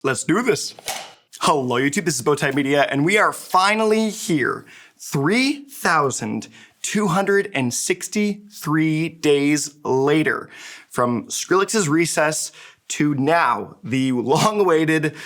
Let's do this. Hello YouTube, this is Bowtied Media, and we are finally here. 3,263 days later. From Skrillex's recess to now, the long-awaited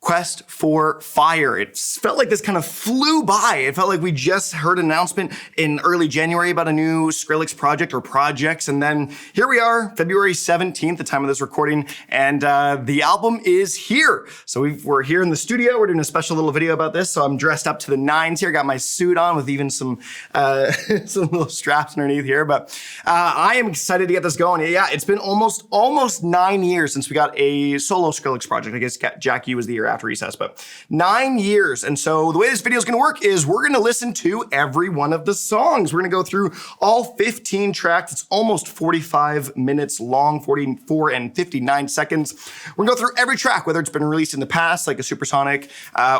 quest for fire. It felt like this kind of flew by. It felt like we just heard an announcement in early January about a new Skrillex project or projects, and then here we are, February 17th, the time of this recording, and the album is here. So we're here in the studio. We're doing a special little video about this, so I'm dressed up to the nines here. Got my suit on with even some some little straps underneath here, but I am excited to get this going. Yeah, it's been almost 9 years since we got a solo Skrillex project. I guess Jack U was the year after recess, but 9 years. And so the way this video is going to work is we're going to listen to every one of the songs. We're going to go through all 15 tracks. It's almost 45 minutes long, 44 and 59 seconds. We're going to go through every track, whether it's been released in the past, like a Supersonic,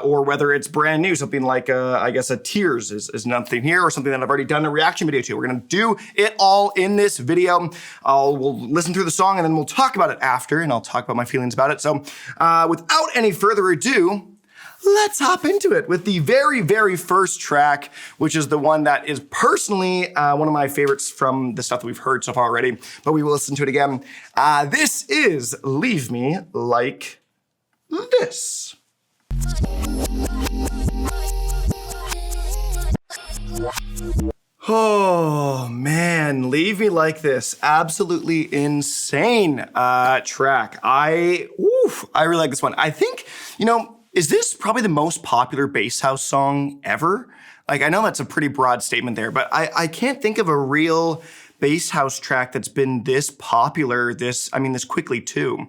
or whether it's brand new, something like, I guess a Tears is nothing here, or something that I've already done a reaction video to. We're going to do it all in this video. We'll listen through the song and then we'll talk about it after, and I'll talk about my feelings about it. So without any further ado, let's hop into it with the very first track, which is the one that is personally one of my favorites from the stuff that we've heard so far already, but we will listen to it again. This is Leave Me Like This. Oh man, Leave Me Like This. Absolutely insane track. I really like this one. I think, is this probably the most popular bass house song ever? Like, I know that's a pretty broad statement there, but I can't think of a real bass house track that's been this popular this quickly too.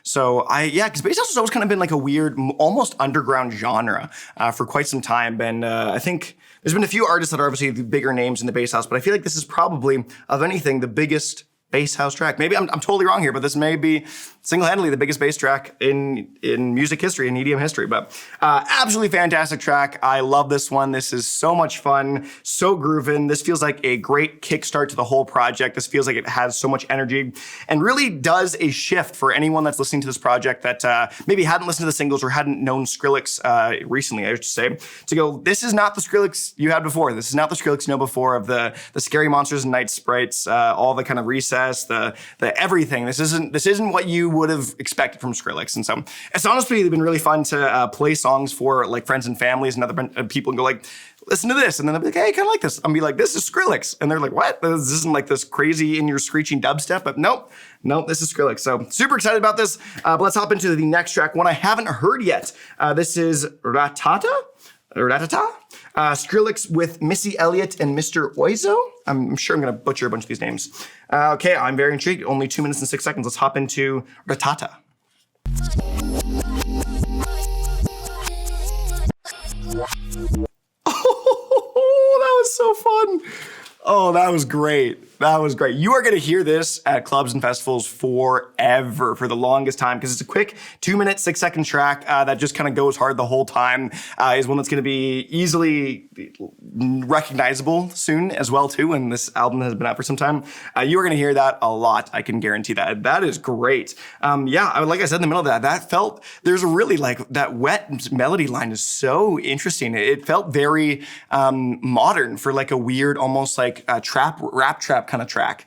So because bass house has always kind of been like a weird, almost underground genre for quite some time. And I think there's been a few artists that are obviously the bigger names in the bass house, but I feel like this is probably, of anything, the biggest bass house track. Maybe I'm totally wrong here, but this may be single-handedly the biggest bass track in music history, in EDM history. But absolutely fantastic track. I love this one. This is so much fun, so groovin'. This feels like a great kickstart to the whole project. This feels like it has so much energy and really does a shift for anyone that's listening to this project that maybe hadn't listened to the singles or hadn't known Skrillex recently, I should say, to go, this is not the Skrillex you had before. This is not the Skrillex you know before of the Scary Monsters and Night Sprites, all the kind of recess, the everything. This isn't what you would have expected from Skrillex. And so it's honestly been really fun to play songs for like friends and families and other people and go like, listen to this. And then they'll be like, hey, I kind of like this. I'll be like, this is Skrillex. And they're like, what? This isn't like this crazy in your screeching dubstep, but nope, this is Skrillex. So super excited about this. But let's hop into the next track, one I haven't heard yet. This is RATATA. Skrillex with Missy, Elliott, and Mr. Oizo. I'm sure I'm going to butcher a bunch of these names. Okay, I'm very intrigued. Only 2 minutes and 6 seconds. Let's hop into RATATA. Oh, that was so fun. Oh, that was great. That was great. You are going to hear this at clubs and festivals forever, for the longest time, because it's a quick 2 minute, 6 second track that just kind of goes hard the whole time. Is one that's going to be easily recognizable soon as well too, when this album has been out for some time. You are going to hear that a lot. I can guarantee that. That is great. Like I said in the middle of that felt, there's a really like, that wet melody line is so interesting. It felt very modern for like a weird, almost like a rap trap kind of track.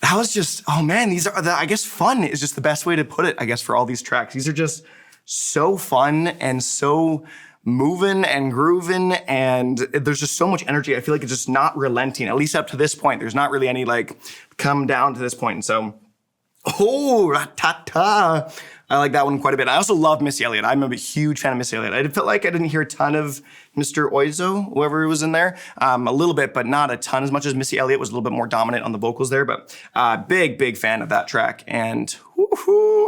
That was just, oh man, these are, I guess fun is just the best way to put it, I guess, for all these tracks. These are just so fun and so moving and grooving, and there's just so much energy. I feel like it's just not relenting, at least up to this point. There's not really any like come down to this point. And so, RATATA. I like that one quite a bit. I also love Missy Elliott. I'm a huge fan of Missy Elliott. I felt like I didn't hear a ton of Mr. Oizo, whoever was in there. A little bit, but not a ton, as much as Missy Elliott was a little bit more dominant on the vocals there. But big fan of that track. And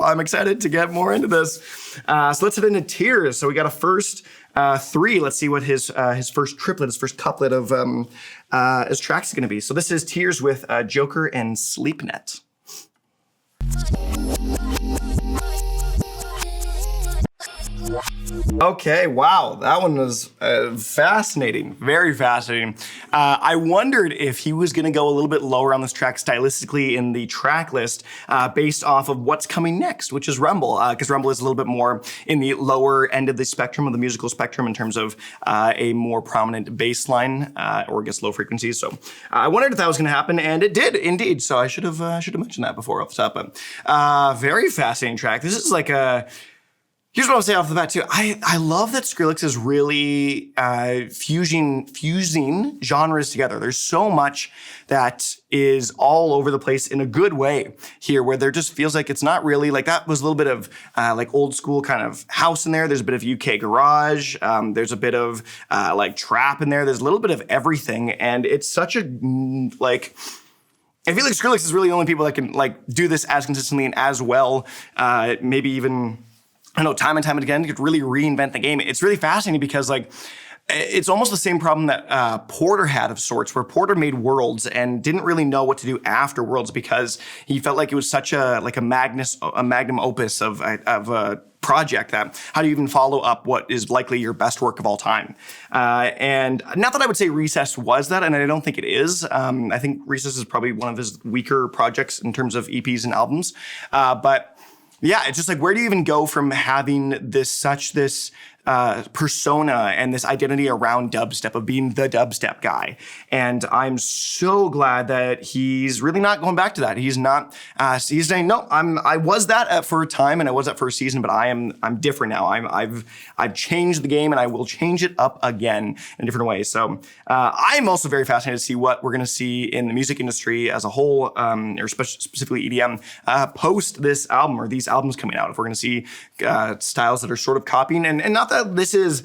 I'm excited to get more into this. So let's head into Tears. So we got a first 3. Let's see what his first triplet, his first couplet of his tracks is going to be. So this is Tears with Joker and Sleepnet. Okay, wow, that one was fascinating, very fascinating. I wondered if he was going to go a little bit lower on this track stylistically in the track list based off of what's coming next, which is Rumble, because Rumble is a little bit more in the lower end of the spectrum, of the musical spectrum, in terms of a more prominent bass line, or I guess low frequencies. So I wondered if that was going to happen, and it did indeed. So I should have mentioned that before off the top. But very fascinating track. This is like a. Here's what I'll say off the bat too. I love that Skrillex is really fusing genres together. There's so much that is all over the place in a good way here, where there just feels like it's not really like that was a little bit of like old school kind of house in there. There's a bit of UK garage. There's a bit of like trap in there. There's a little bit of everything, and it's such a like. I feel like Skrillex is really the only people that can like do this as consistently and as well. Maybe even. I know time and time again, could really reinvent the game. It's really fascinating because like, it's almost the same problem that Porter had of sorts, where Porter made Worlds and didn't really know what to do after Worlds because he felt like it was such a magnum opus of a project that how do you even follow up what is likely your best work of all time? And not that I would say Recess was that, and I don't think it is. I think Recess is probably one of his weaker projects in terms of EPs and albums, but. Yeah, it's just like, where do you even go from having this persona and this identity around dubstep, of being the dubstep guy? And I'm so glad that he's really not going back to that. He's not. He's saying, no, I was that for a time, and I was that for a season, but I'm different now. I've changed the game, and I will change it up again in a different way. So I'm also very fascinated to see what we're going to see in the music industry as a whole, or specifically EDM, post this album or these albums coming out. If we're going to see styles that are sort of copying, and not that this is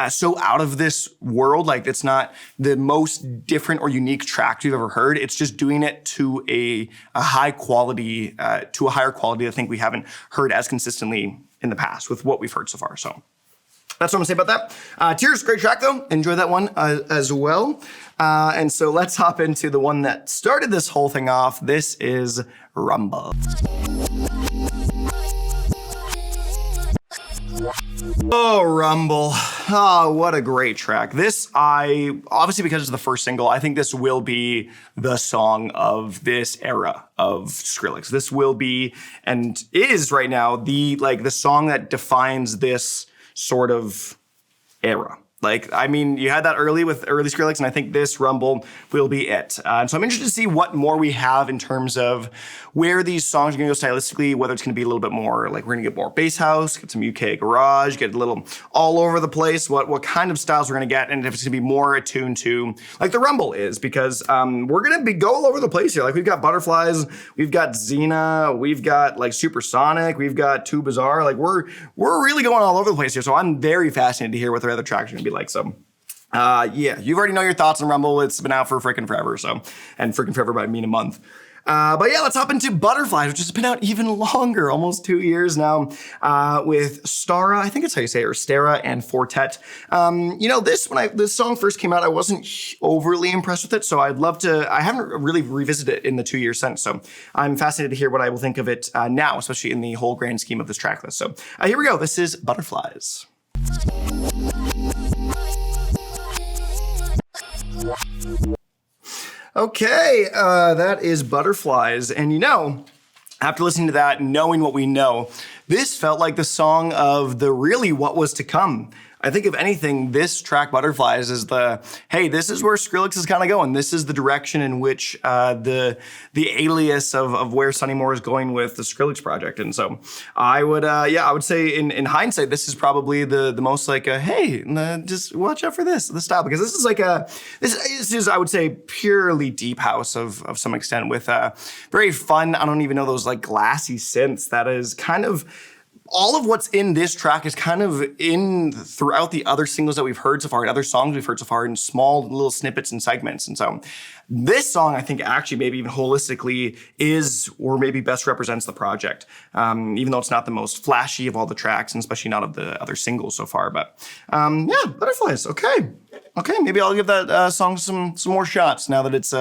so out of this world, like it's not the most different or unique track you've ever heard. It's just doing it to a high quality, to a higher quality I think we haven't heard as consistently in the past with what we've heard so far. So that's what I'm gonna say about that. Tears, great track though. Enjoy that one as well. And so let's hop into the one that started this whole thing off. This is Rumble. Oh, Rumble. Oh, what a great track. This, obviously because it's the first single, I think this will be the song of this era of Skrillex. This will be, and is right now, the song that defines this sort of era. Like, I mean, you had that early with early Skrillex, and I think this Rumble will be it. And so I'm interested to see what more we have in terms of where these songs are going to go stylistically, whether it's going to be a little bit more, like we're going to get more bass house, get some UK garage, get a little all over the place, what kind of styles we're going to get, and if it's going to be more attuned to, like the Rumble is, because we're going to go all over the place here. Like, we've got Butterflies, we've got XENA, we've got like Supersonic, we've got Too Bizarre. Like, we're really going all over the place here. So I'm very fascinated to hear what their other tracks are going to be like. So yeah, you already know your thoughts on Rumble. It's been out for freaking forever. So, and freaking forever by I mean a month. But yeah, let's hop into Butterflies, which has been out even longer, almost 2 years now, with Starrah, I think it's how you say it, or Starrah and Fortet. You know, this song first came out, I wasn't overly impressed with it, so I haven't really revisited it in the 2 years since, so I'm fascinated to hear what I will think of it now, especially in the whole grand scheme of this track list. So here we go, this is Butterflies. Okay, that is Butterflies. And you know, after listening to that, knowing what we know, this felt like the song of the really what was to come. I think if anything, this track Butterflies is hey, this is where Skrillex is kind of going. This is the direction in which the alias of where Sonny Moore is going with the Skrillex project. And so I would say in hindsight, this is probably the most like hey, just watch out for the style, because this is like this is, I would say, purely deep house of some extent, with very fun, I don't even know, those like glassy synths that is kind of, all of what's in this track is kind of in throughout the other singles that we've heard so far and other songs we've heard so far in small little snippets and segments. And so this song, I think, actually maybe even holistically is, or maybe best represents the project, even though it's not the most flashy of all the tracks, and especially not of the other singles so far. But yeah, Butterflies. Okay, maybe I'll give that song some more shots now that it's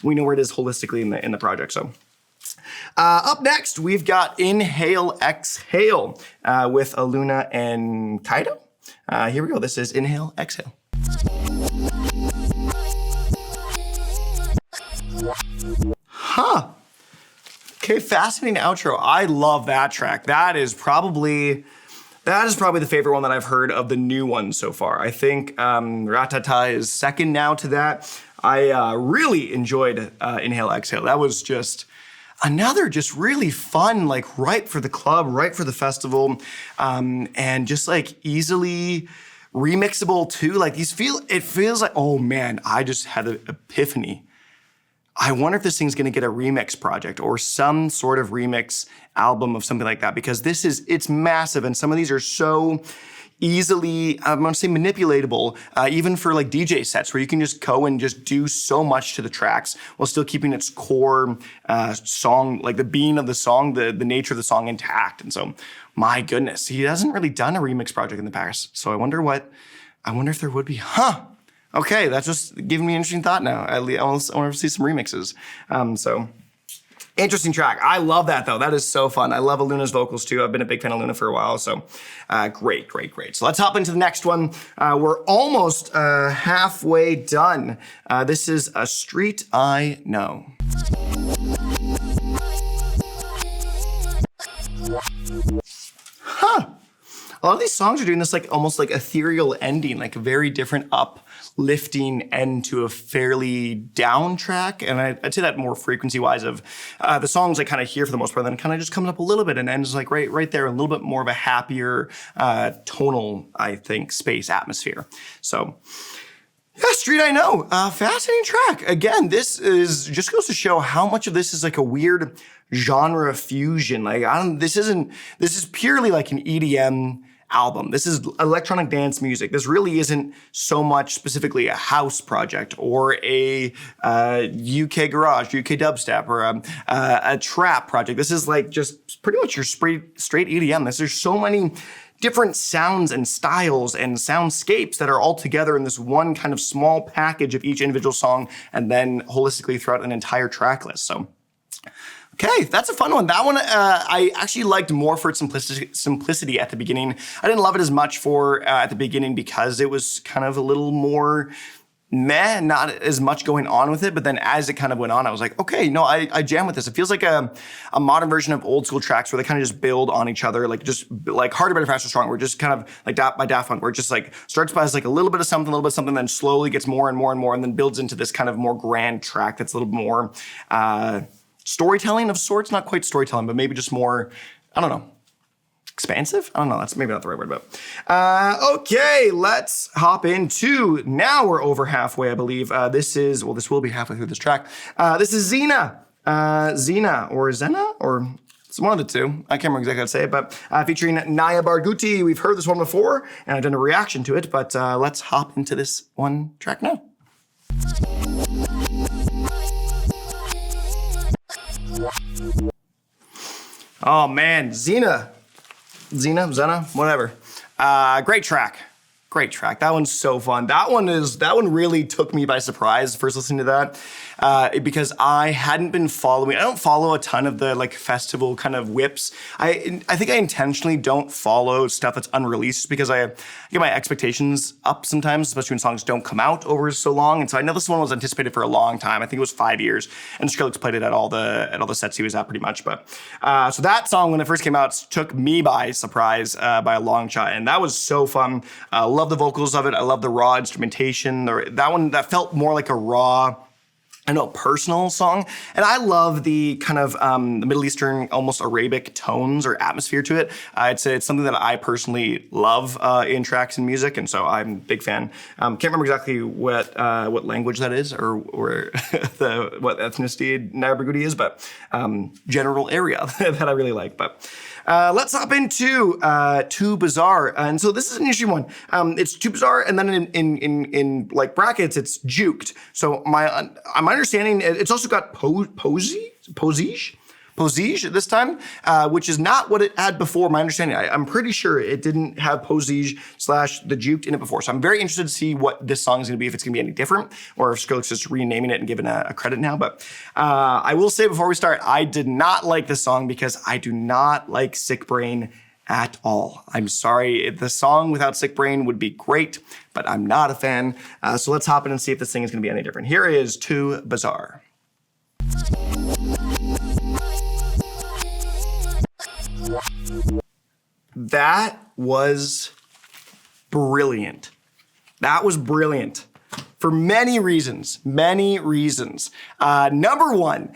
we know where it is holistically in the project. So. Up next, we've got Inhale, Exhale with Aluna and Kito. Here we go. This is Inhale, Exhale. Huh. Okay, fascinating outro. I love that track. That is probably the favorite one that I've heard of the new ones so far. I think RATATA is second now to that. I really enjoyed Inhale, Exhale. That was just another just really fun, like right for the club, right for the festival, and just like easily remixable too. Like it feels like, oh man, I just had an epiphany. I wonder if this thing's gonna get a remix project or some sort of remix album of something like that, because it's massive, and some of these are so easily, I'm gonna say manipulatable, even for like DJ sets where you can just go and just do so much to the tracks while still keeping its core song, like the being of the song, the nature of the song intact. And so, my goodness, he hasn't really done a remix project in the past. So I wonder if there would be, Okay, that's just giving me an interesting thought now. I want to see some remixes. Interesting track. I love that though. That is so fun. I love Aluna's vocals too. I've been a big fan of Aluna for a while. So great. So let's hop into the next one. We're almost halfway done. This is A Street I Know. A lot of these songs are doing this like almost like ethereal ending, like a very different uplifting end to a fairly down track. And I'd say that more frequency-wise of the songs I kind of hear for the most part, then kind of just comes up a little bit and ends like right there, a little bit more of a happier tonal, I think, space atmosphere. So yeah, Street I Know, fascinating track. Again, this just goes to show how much of this is like a weird genre fusion. Like this is purely like an EDM album. This is electronic dance music. This really isn't so much specifically a house project or a UK garage, UK dubstep, or a trap project. This is like just pretty much your straight EDM. There's so many different sounds and styles and soundscapes that are all together in this one kind of small package of each individual song, and then holistically throughout an entire track list. So okay, that's a fun one. That one I actually liked more for its simplicity at the beginning. I didn't love it as much at the beginning because it was kind of a little more meh, not as much going on with it. But then as it kind of went on, I was like, okay, no, I jam with this. It feels like a modern version of old school tracks where they kind of just build on each other, like just like Harder, Better, Faster, Stronger. Just kind of like by Daft Punk, where it just like starts by like a little bit of something, then slowly gets more and more and more, and then builds into this kind of more grand track that's a little more storytelling of sorts. Not quite storytelling, but maybe just more, I don't know, expansive? I don't know, that's maybe not the right word, but. Okay, let's hop into, now we're over halfway, I believe. This will be halfway through this track. This is XENA. XENA, or XENA, or it's one of the two. I can't remember exactly how to say it, but featuring Naya Barghouti. We've heard this one before, and I've done a reaction to it, but let's hop into this one track now. Oh man, XENA, whatever. Great track. That one's so fun. That one really took me by surprise first listening to that, because I hadn't been following. I don't follow a ton of the like festival kind of whips. I think I intentionally don't follow stuff that's unreleased because I get my expectations up sometimes, especially when songs don't come out over so long. And so I know this one was anticipated for a long time. I think it was 5 years, and Skrillex played it at all the sets he was at pretty much. But so that song when it first came out took me by surprise by a long shot, and that was so fun. Love the vocals of it. I love the raw instrumentation. That felt more like a raw, personal song. And I love the kind of the Middle Eastern, almost Arabic tones or atmosphere to it. I'd say it's something that I personally love in tracks and music, and so I'm a big fan. Can't remember exactly what language that is or what ethnicity Naya Barghouti is, but general area that I really like. But let's hop into Too Bizarre. And so this is an interesting one. It's Too Bizarre, and then in like brackets, it's juked. So my understanding, it's also got Posij this time, which is not what it had before. My understanding, I'm pretty sure it didn't have Posij / the juked in it before. So I'm very interested to see what this song is going to be, if it's going to be any different, or if Skrillex is renaming it and giving a credit now. But I will say before we start, I did not like this song because I do not like Siiickbrain at all. I'm sorry, the song without Siiickbrain would be great, but I'm not a fan. So let's hop in and see if this thing is gonna be any different. Here is Too Bizarre. That was brilliant. That was brilliant. For many reasons, many reasons. Number one,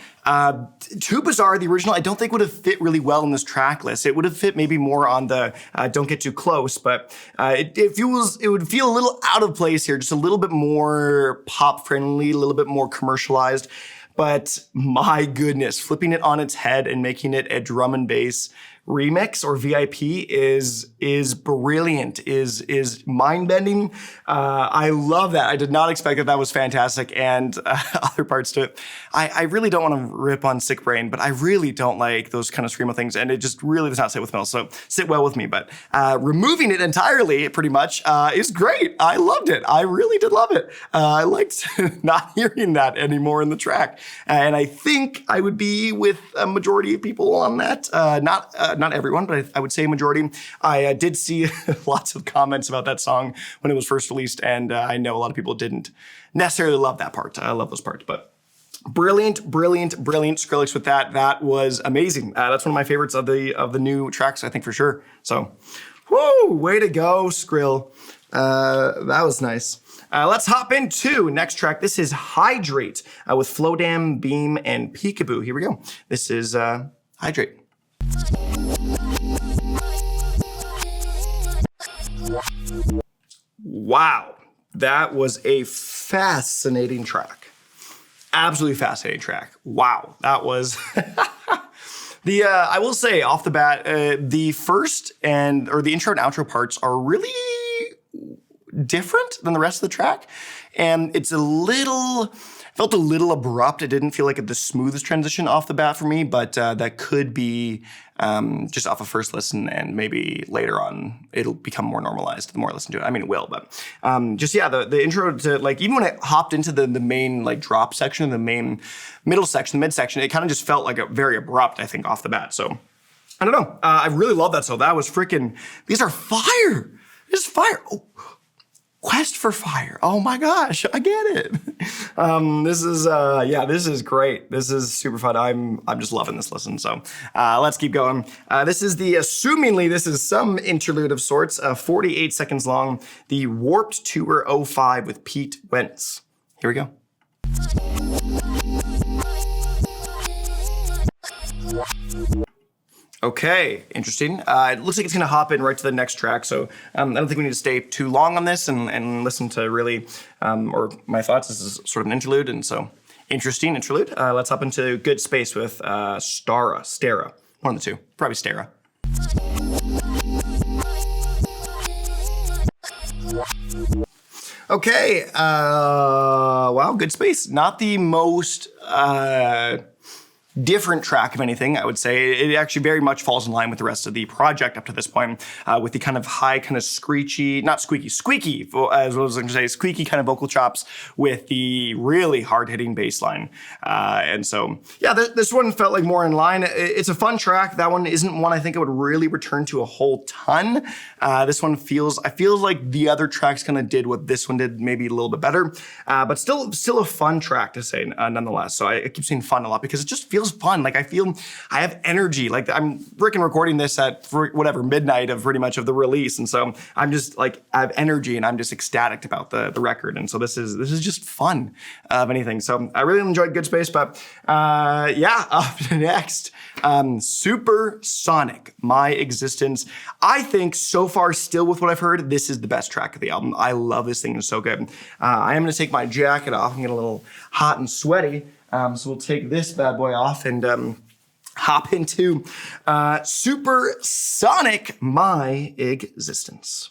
Too Bizarre, the original, I don't think would have fit really well in this track list. It would have fit maybe more on the Don't Get Too Close, but it would feel a little out of place here, just a little bit more pop friendly, a little bit more commercialized. But my goodness, flipping it on its head and making it a drum and bass remix or VIP is brilliant, is mind-bending. I love that. I did not expect that was fantastic. And other parts to it. I really don't want to rip on Siiickbrain, but I really don't like those kind of screamo things. And it just really does not sit well with me. But removing it entirely, pretty much, is great. I loved it. I really did love it. I liked not hearing that anymore in the track. And I think I would be with a majority of people on that. Not everyone, but I would say a majority. I did see lots of comments about that song when it was first released, and I know a lot of people didn't necessarily love that part. I love those parts, but brilliant, brilliant, brilliant Skrillex with that. That was amazing. That's one of my favorites of the new tracks, I think, for sure. So, whoo, way to go, Skrill. That was nice. Let's hop into next track. This is Hydrate with Flowdan, Beam, and PEEKABOO. Here we go. This is Hydrate. Wow, that was a fascinating track. Absolutely fascinating track. Wow, that was I will say off the bat, the first or the intro and outro parts are really different than the rest of the track, and it's felt a little abrupt. It didn't feel like the smoothest transition off the bat for me, but that could be just off a first listen, and maybe later on it'll become more normalized the more I listen to it. I mean, it will, but the intro to even when it hopped into the main drop section, the main middle section, the mid section, it kind of just felt like very abrupt, I think, off the bat. So I don't know. I really love that. So that was freaking, these are fire. This is fire. Oh. Quest for Fire. Oh my gosh, I get it. This is great. This is super fun. I'm just loving this listen. So let's keep going. This is assumingly this is some interlude of sorts, 48 seconds long, the Warped Tour 05 with Pete Wentz. Here we go. Okay, interesting. It looks like it's gonna hop in right to the next track, so I don't think we need to stay too long on this and listen to really, or my thoughts. This is sort of an interlude, and so interesting interlude. Let's hop into Good Space with Starrah, one of the two, probably Starrah. Okay, wow, Good Space. Not the most different track, if anything, I would say. It actually very much falls in line with the rest of the project up to this point, with the kind of high, kind of squeaky, as well as I was going to say, squeaky kind of vocal chops with the really hard-hitting bass line. And so, yeah, this one felt like more in line. It's a fun track. That one isn't one I think I would really return to a whole ton. This one I feel like the other tracks kind of did what this one did, maybe a little bit better, but still a fun track to say nonetheless. So I keep saying fun a lot because it just feels fun. Like I feel I have energy. Like I'm freaking recording this at midnight of pretty much of the release, and so I'm just I have energy and I'm just ecstatic about the record. And so this is just fun of anything. So I really enjoyed Good Space, but up next, Supersonic, My Existence. I think so far, still with what I've heard, this is the best track of the album. I love this thing. It's so good. I am going to take my jacket off. I'm getting a little hot and sweaty. So we'll take this bad boy off and hop into Supersonic, My Existence.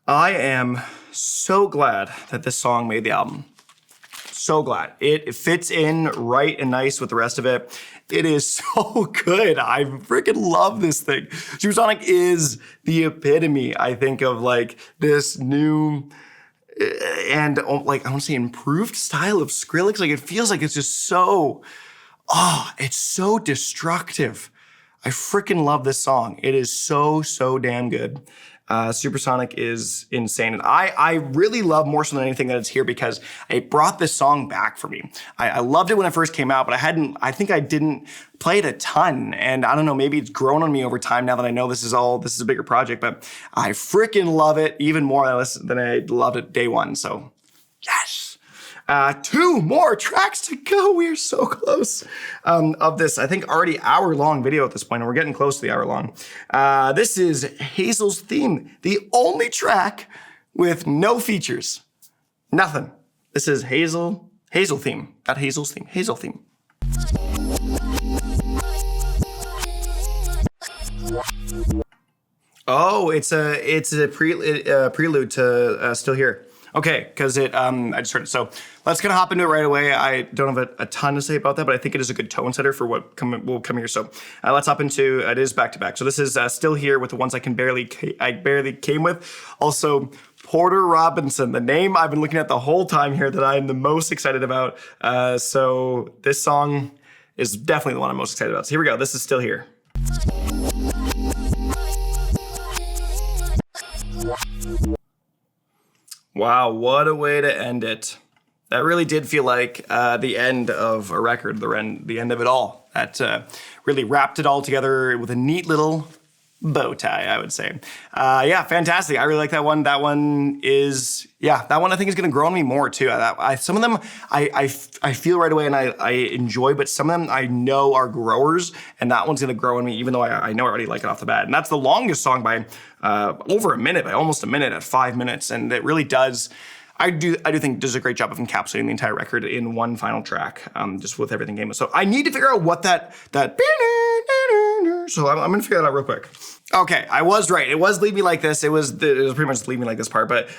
I am so glad that this song made the album. So glad. It fits in right and nice with the rest of it. It is so good. I freaking love this thing. Supersonic is the epitome, I think, of this new and I want to say improved style of Skrillex. It feels like it's just so Oh, it's so destructive. I freaking love this song. It is so, so damn good. Supersonic is insane. And I really love more so than anything that it's here because it brought this song back for me. I loved it when it first came out, but I think I didn't play it a ton. And I don't know, maybe it's grown on me over time now that I know this is a bigger project, but I freaking love it even more than I loved it day one. So yes. 2 more tracks to go. We are so close of this, I think, already hour-long video at this point, and we're getting close to the hour-long. This is Hazel's Theme, the only track with no features. Nothing. This is Hazel Theme, not Hazel's Theme, Hazel Theme. Oh, it's a prelude to Still Here. Okay, because I just heard it. So let's kind of hop into it right away. I don't have a ton to say about that, but I think it is a good tone setter for what will come here. So let's hop into it. Is back to back. So this is Still Here with the ones I barely came with. Also, Porter Robinson, the name I've been looking at the whole time here that I'm the most excited about. So this song is definitely the one I'm most excited about. So here we go. This is Still Here. Wow, what a way to end it. That really did feel like the end of a record, the end of it all. That really wrapped it all together with a neat little bow tie, I would say. Yeah, fantastic. I really like that one. That one I think is going to grow on me more too. Some of them I feel right away and I enjoy, but some of them I know are growers, and that one's going to grow on me even though I know I already like it off the bat. And that's the longest song by over a minute, by almost a minute at 5 minutes. And it really does, I do think does a great job of encapsulating the entire record in one final track, just with everything game. So I need to figure out what that so I'm gonna figure that out real quick. Okay, I was right. It was Leave Me Like This. It was pretty much Leave Me Like This part, but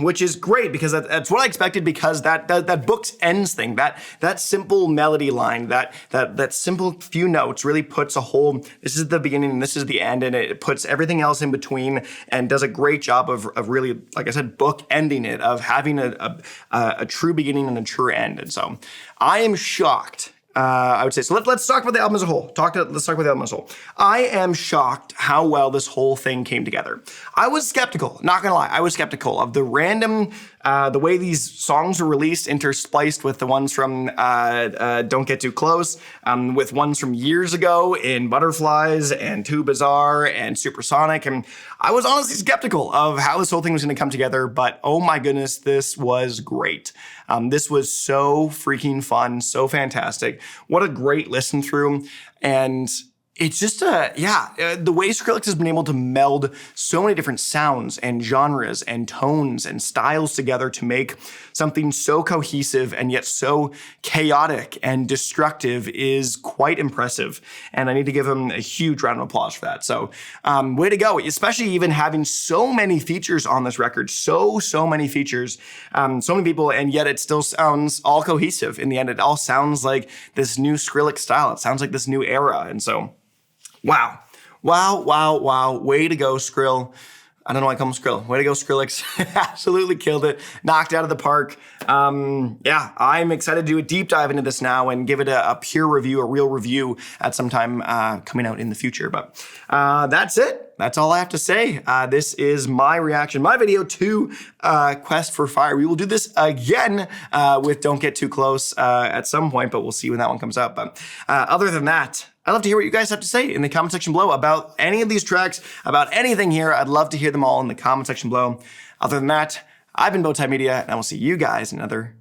which is great because that's what I expected, because that book's ends thing, that simple melody line, that simple few notes really puts a whole, this is the beginning and this is the end, and it puts everything else in between and does a great job of really, like I said, book ending it, of having a true beginning and a true end. And so I am shocked. I would say, so let's talk about the album as a whole. Let's talk about the album as a whole. I am shocked how well this whole thing came together. I was skeptical, not gonna lie. I was skeptical of the random, the way these songs were released, interspliced with the ones from Don't Get Too Close, with ones from years ago in Butterflies and Too Bizarre and Supersonic. And I was honestly skeptical of how this whole thing was gonna come together, but oh my goodness, this was great. This was so freaking fun, so fantastic. What a great listen through. And it's just the way Skrillex has been able to meld so many different sounds and genres and tones and styles together to make something so cohesive and yet so chaotic and destructive is quite impressive. And I need to give him a huge round of applause for that. So way to go, especially even having so many features on this record, so many features, so many people, and yet it still sounds all cohesive. In the end, it all sounds like this new Skrillex style. It sounds like this new era. And so, wow. Way to go, Skrill. I don't know why I call him Skrill. Way to go, Skrillex. Absolutely killed it. Knocked out of the park. Yeah, I'm excited to do a deep dive into this now and give it a pure review, a real review at some time coming out in the future. But that's it. That's all I have to say. This is my reaction, my video to Quest for Fire. We will do this again with Don't Get Too Close at some point, but we'll see when that one comes out. But other than that, I'd love to hear what you guys have to say in the comment section below about any of these tracks, about anything here. I'd love to hear them all in the comment section below. Other than that, I've been Bowtied Media, and I will see you guys in another